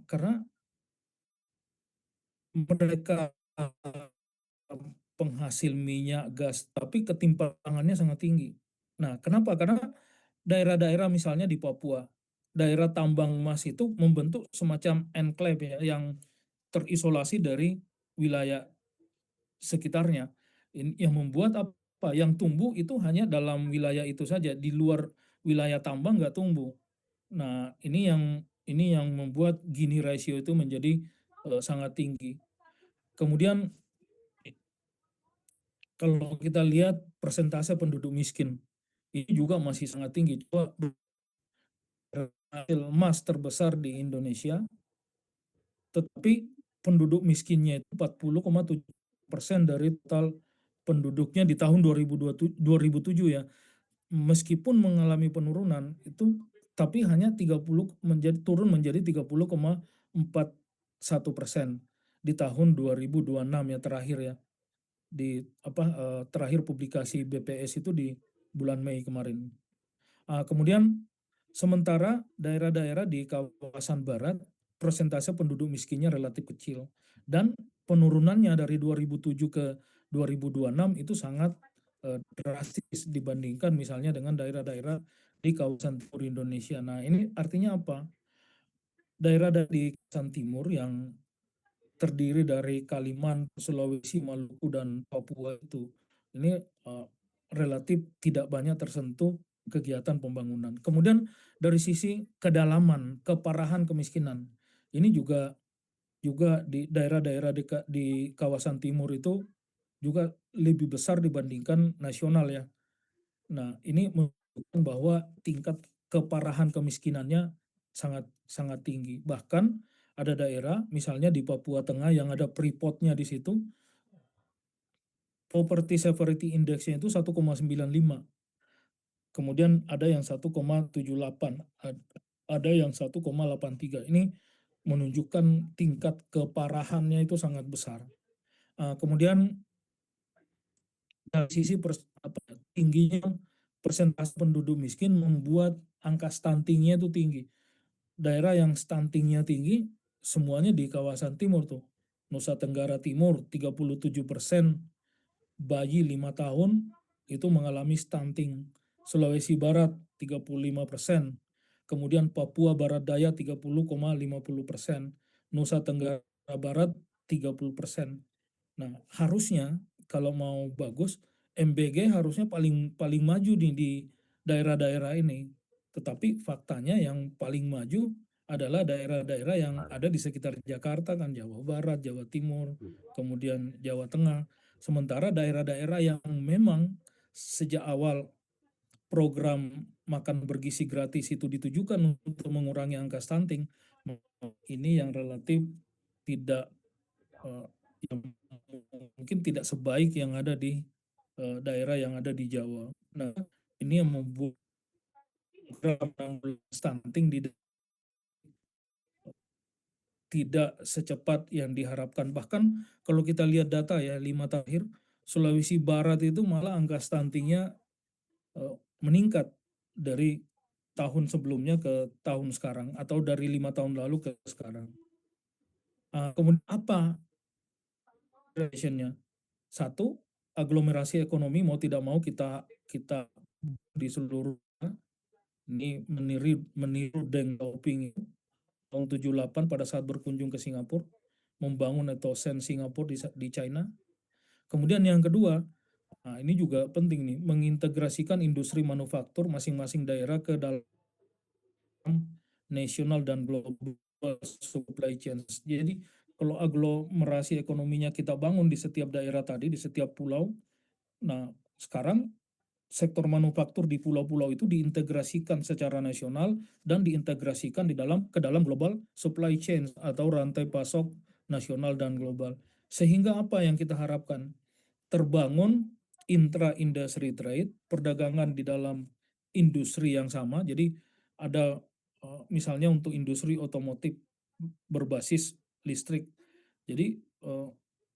karena mereka penghasil minyak, gas, tapi ketimpangannya sangat tinggi. Nah, kenapa? Karena daerah-daerah misalnya di Papua, daerah tambang emas itu membentuk semacam enclave ya, yang terisolasi dari wilayah sekitarnya. Yang membuat apa? Yang tumbuh itu hanya dalam wilayah itu saja, di luar wilayah tambang nggak tumbuh. Nah, ini yang membuat Gini ratio itu menjadi sangat tinggi. Kemudian kalau kita lihat persentase penduduk miskin, ini juga masih sangat tinggi. Coba hasil emas terbesar di Indonesia, tetapi penduduk miskinnya itu 40,7% dari total penduduknya di tahun 2007 ya. Meskipun mengalami penurunan itu, tapi hanya turun menjadi 30,41% di tahun 2026 ya, terakhir ya, terakhir publikasi BPS itu di bulan Mei kemarin. Kemudian sementara daerah-daerah di kawasan barat persentase penduduk miskinnya relatif kecil, dan penurunannya dari 2007 ke 2026 itu sangat drastis dibandingkan misalnya dengan daerah-daerah di kawasan timur Indonesia. Nah, ini artinya apa? Daerah di kawasan timur yang terdiri dari Kalimantan, Sulawesi, Maluku, dan Papua itu, ini relatif tidak banyak tersentuh kegiatan pembangunan. Kemudian dari sisi kedalaman, keparahan kemiskinan, ini juga juga di daerah-daerah di kawasan timur itu juga lebih besar dibandingkan nasional ya. Nah, ini menunjukkan bahwa tingkat keparahan kemiskinannya sangat sangat tinggi. Bahkan ada daerah, misalnya di Papua Tengah yang ada Freeport-nya di situ, Poverty Severity Index-nya itu 1,95. Kemudian ada yang 1,78, ada yang 1,83. Ini menunjukkan tingkat keparahannya itu sangat besar. Kemudian dari sisi tingginya persentase penduduk miskin membuat angka stuntingnya itu tinggi. Daerah yang stuntingnya tinggi semuanya di kawasan timur tuh. Nusa Tenggara Timur 37% bayi 5 tahun itu mengalami stunting. Sulawesi Barat 35%. Kemudian Papua Barat Daya 30,50%. Nusa Tenggara Barat 30%. Nah, harusnya kalau mau bagus, MBG harusnya paling paling maju di daerah-daerah ini. Tetapi faktanya yang paling maju adalah daerah-daerah yang ada di sekitar Jakarta kan, Jawa Barat, Jawa Timur, kemudian Jawa Tengah. Sementara daerah-daerah yang memang sejak awal program makan bergizi gratis itu ditujukan untuk mengurangi angka stunting, ini yang relatif tidak eh, yang mungkin tidak sebaik yang ada di daerah yang ada di Jawa. Nah, ini yang membuat program stunting tidak secepat yang diharapkan. Bahkan kalau kita lihat data ya, 5 terakhir, Sulawesi Barat itu malah angka stuntingnya meningkat dari tahun sebelumnya ke tahun sekarang, atau dari 5 tahun lalu ke sekarang. Kemudian apa relationnya? Satu, aglomerasi ekonomi mau tidak mau kita kita di seluruh, ini meniru Deng Xiaoping tahun 78 pada saat berkunjung ke Singapura, membangun atau Sen Singapura di China. Kemudian yang kedua, nah ini juga penting nih, mengintegrasikan industri manufaktur masing-masing daerah ke dalam nasional dan global supply chain. Jadi kalau aglomerasi ekonominya kita bangun di setiap daerah tadi, di setiap pulau, nah sekarang sektor manufaktur di pulau-pulau itu diintegrasikan secara nasional dan diintegrasikan ke dalam global supply chain atau rantai pasok nasional dan global. Sehingga apa yang kita harapkan? Terbangun intra-industry trade, perdagangan di dalam industri yang sama. Jadi ada misalnya untuk industri otomotif berbasis listrik. Jadi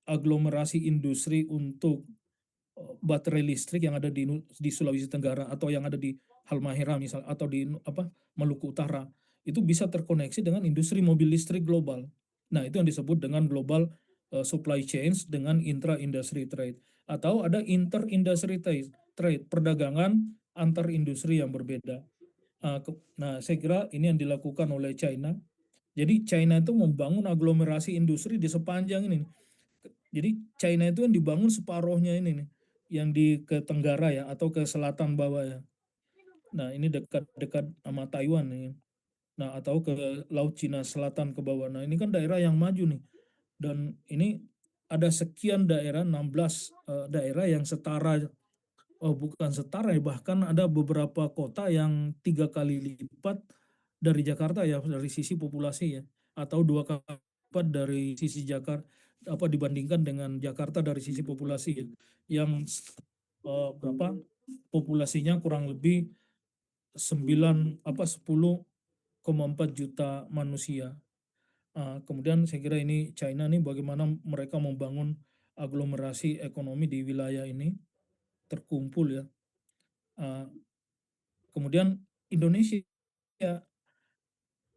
aglomerasi industri untuk baterai listrik yang ada di Sulawesi Tenggara atau yang ada di Halmahera misal, atau di Maluku Utara, itu bisa terkoneksi dengan industri mobil listrik global. Nah, itu yang disebut dengan global supply chains dengan intra-industry trade. Atau ada inter-industry trade, perdagangan antar industri yang berbeda. Nah, saya kira ini yang dilakukan oleh China. Jadi China itu membangun aglomerasi industri di sepanjang ini. Jadi China itu yang dibangun separuhnya ini nih, yang ke tenggara ya atau ke selatan bawah ya. Nah, ini dekat-dekat sama Taiwan nih. Nah, atau ke Laut Cina Selatan ke bawah. Nah, ini kan daerah yang maju nih. Dan ini ada sekian daerah, 16 daerah yang setara, bukan setara ya, bahkan ada beberapa kota yang 3 kali lipat dari Jakarta ya, dari sisi populasi ya, atau 2 kali lipat dari sisi Jakarta, apa dibandingkan dengan Jakarta dari sisi populasi ya, yang berapa populasinya kurang lebih 10,4 juta manusia. Kemudian saya kira ini China nih bagaimana mereka membangun aglomerasi ekonomi di wilayah ini terkumpul ya. Kemudian Indonesia,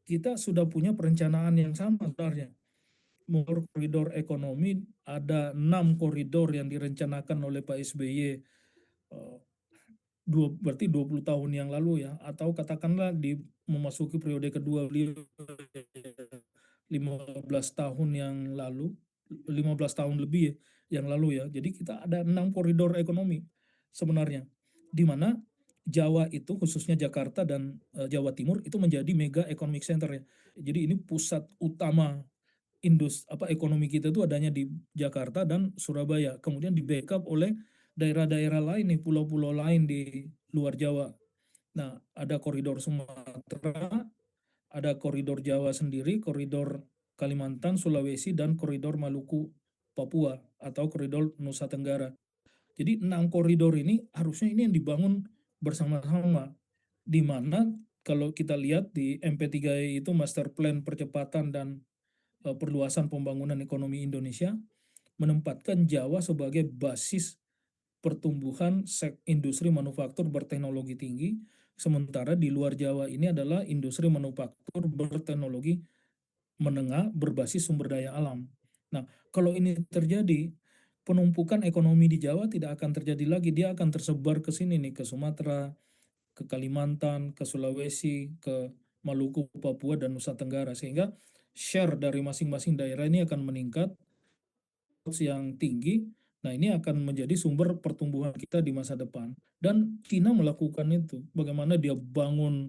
kita sudah punya perencanaan yang sama sebenarnya. Menurut koridor ekonomi ada 6 koridor yang direncanakan oleh Pak SBY, eh, berarti 20 tahun yang lalu ya, atau katakanlah di memasuki periode kedua beliau 15 tahun yang lalu, 15 tahun lebih ya, yang lalu ya. Jadi kita ada 6 koridor ekonomi sebenarnya, di mana Jawa itu khususnya Jakarta dan Jawa Timur itu menjadi mega economic center ya. Jadi ini pusat utama ekonomi kita itu adanya di Jakarta dan Surabaya. Kemudian di backup oleh daerah-daerah lain nih, pulau-pulau lain di luar Jawa. Nah, ada koridor Sumatera, ada koridor Jawa sendiri, koridor Kalimantan, Sulawesi, dan koridor Maluku, Papua, atau koridor Nusa Tenggara. Jadi 6 koridor ini harusnya ini yang dibangun bersama-sama, di mana kalau kita lihat di MP3I itu Master Plan Percepatan dan Perluasan Pembangunan Ekonomi Indonesia, menempatkan Jawa sebagai basis pertumbuhan industri manufaktur berteknologi tinggi, sementara di luar Jawa ini adalah industri manufaktur berteknologi menengah berbasis sumber daya alam. Nah, kalau ini terjadi, penumpukan ekonomi di Jawa tidak akan terjadi lagi, dia akan tersebar ke sini nih, ke Sumatera, ke Kalimantan, ke Sulawesi, ke Maluku, Papua, dan Nusa Tenggara, sehingga share dari masing-masing daerah ini akan meningkat yang tinggi. Nah, ini akan menjadi sumber pertumbuhan kita di masa depan. Dan China melakukan itu. Bagaimana dia bangun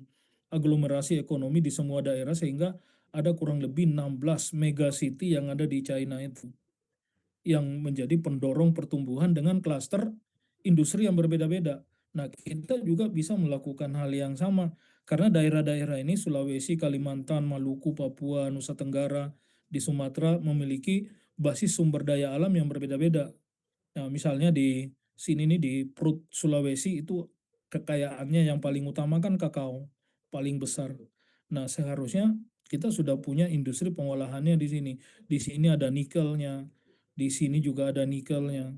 aglomerasi ekonomi di semua daerah sehingga ada kurang lebih 16 mega city yang ada di China itu, yang menjadi pendorong pertumbuhan dengan klaster industri yang berbeda-beda. Nah, kita juga bisa melakukan hal yang sama karena daerah-daerah ini Sulawesi, Kalimantan, Maluku, Papua, Nusa Tenggara, di Sumatera memiliki basis sumber daya alam yang berbeda-beda. Nah, misalnya di sini nih di Perut Sulawesi itu kekayaannya yang paling utama kan kakao, paling besar. Nah, seharusnya kita sudah punya industri pengolahannya di sini. Di sini ada nikelnya, di sini juga ada nikelnya.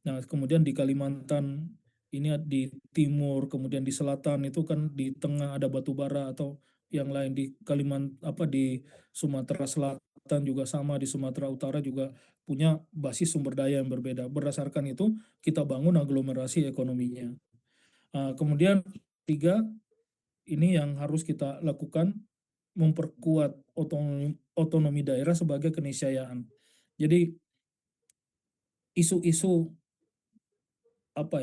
Nah, kemudian di Kalimantan ini di timur, kemudian di selatan itu kan di tengah ada batu bara atau yang lain di di Sumatera Selatan juga sama, di Sumatera Utara juga punya basis sumber daya yang berbeda. Berdasarkan itu kita bangun aglomerasi ekonominya. Kemudian tiga, ini yang harus kita lakukan, memperkuat otonomi daerah sebagai keniscayaan. Jadi isu-isu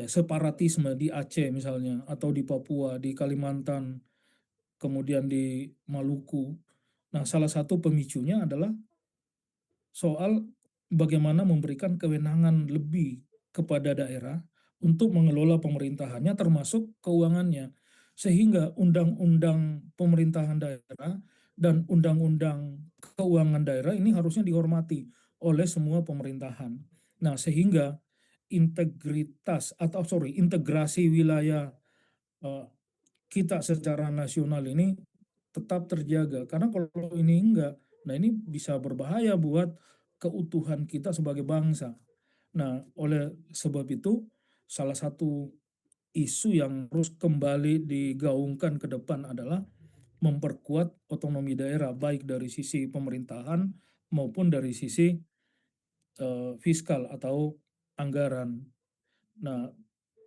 separatisme di Aceh misalnya, atau di Papua, di Kalimantan, kemudian di Maluku. Nah, salah satu pemicunya adalah soal bagaimana memberikan kewenangan lebih kepada daerah untuk mengelola pemerintahannya termasuk keuangannya. Sehingga undang-undang pemerintahan daerah dan undang-undang keuangan daerah ini harusnya dihormati oleh semua pemerintahan. Nah, sehingga integrasi wilayah eh, kita secara nasional ini tetap terjaga. Karena kalau ini enggak, nah ini bisa berbahaya buat keutuhan kita sebagai bangsa. Nah, oleh sebab itu, salah satu isu yang harus kembali digaungkan ke depan adalah memperkuat otonomi daerah, baik dari sisi pemerintahan maupun dari sisi fiskal atau anggaran. Nah,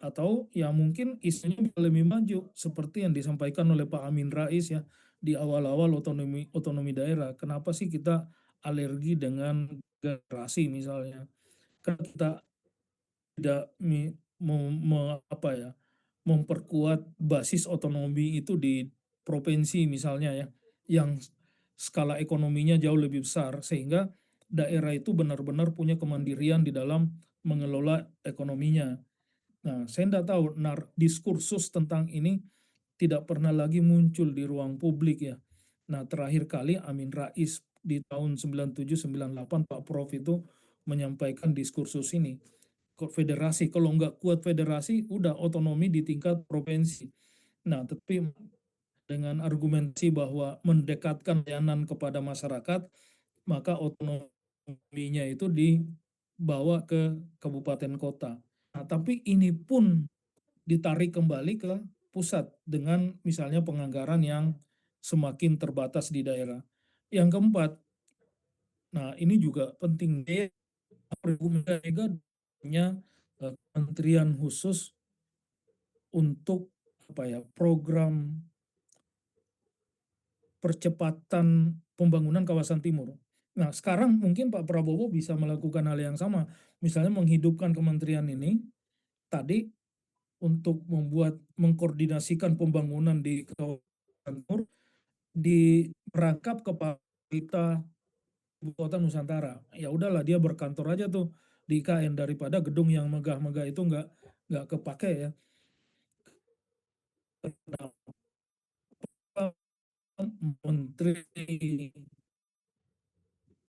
atau ya mungkin isunya bisa lebih maju seperti yang disampaikan oleh Pak Amin Rais ya di awal-awal otonomi otonomi daerah. Kenapa sih kita alergi dengan generasi misalnya? Karena kita tidak apa ya, memperkuat basis otonomi itu di provinsi misalnya ya, yang skala ekonominya jauh lebih besar sehingga daerah itu benar-benar punya kemandirian di dalam mengelola ekonominya. Nah, saya tidak tahu diskursus tentang ini tidak pernah lagi muncul di ruang publik ya. Nah, terakhir kali Amin Rais di tahun 97 98 Pak Prof itu menyampaikan diskursus ini. Federasi, kalau nggak kuat federasi, udah otonomi di tingkat provinsi. Nah, tapi dengan argumentasi bahwa mendekatkan layanan kepada masyarakat, maka otonominya itu dibawa ke kabupaten kota. Nah, tapi ini pun ditarik kembali ke pusat dengan misalnya penganggaran yang semakin terbatas di daerah. Yang keempat, nah ini juga penting, Mega punya kementerian khusus untuk apa ya, program percepatan pembangunan kawasan timur. Nah, sekarang mungkin Pak Prabowo bisa melakukan hal yang sama, misalnya menghidupkan kementerian ini tadi untuk mengkoordinasikan pembangunan di kawasan timur merangkap kepala ibu kota Nusantara. Ya udahlah dia berkantor aja tuh di IKN daripada gedung yang megah-megah itu nggak kepake ya. Menteri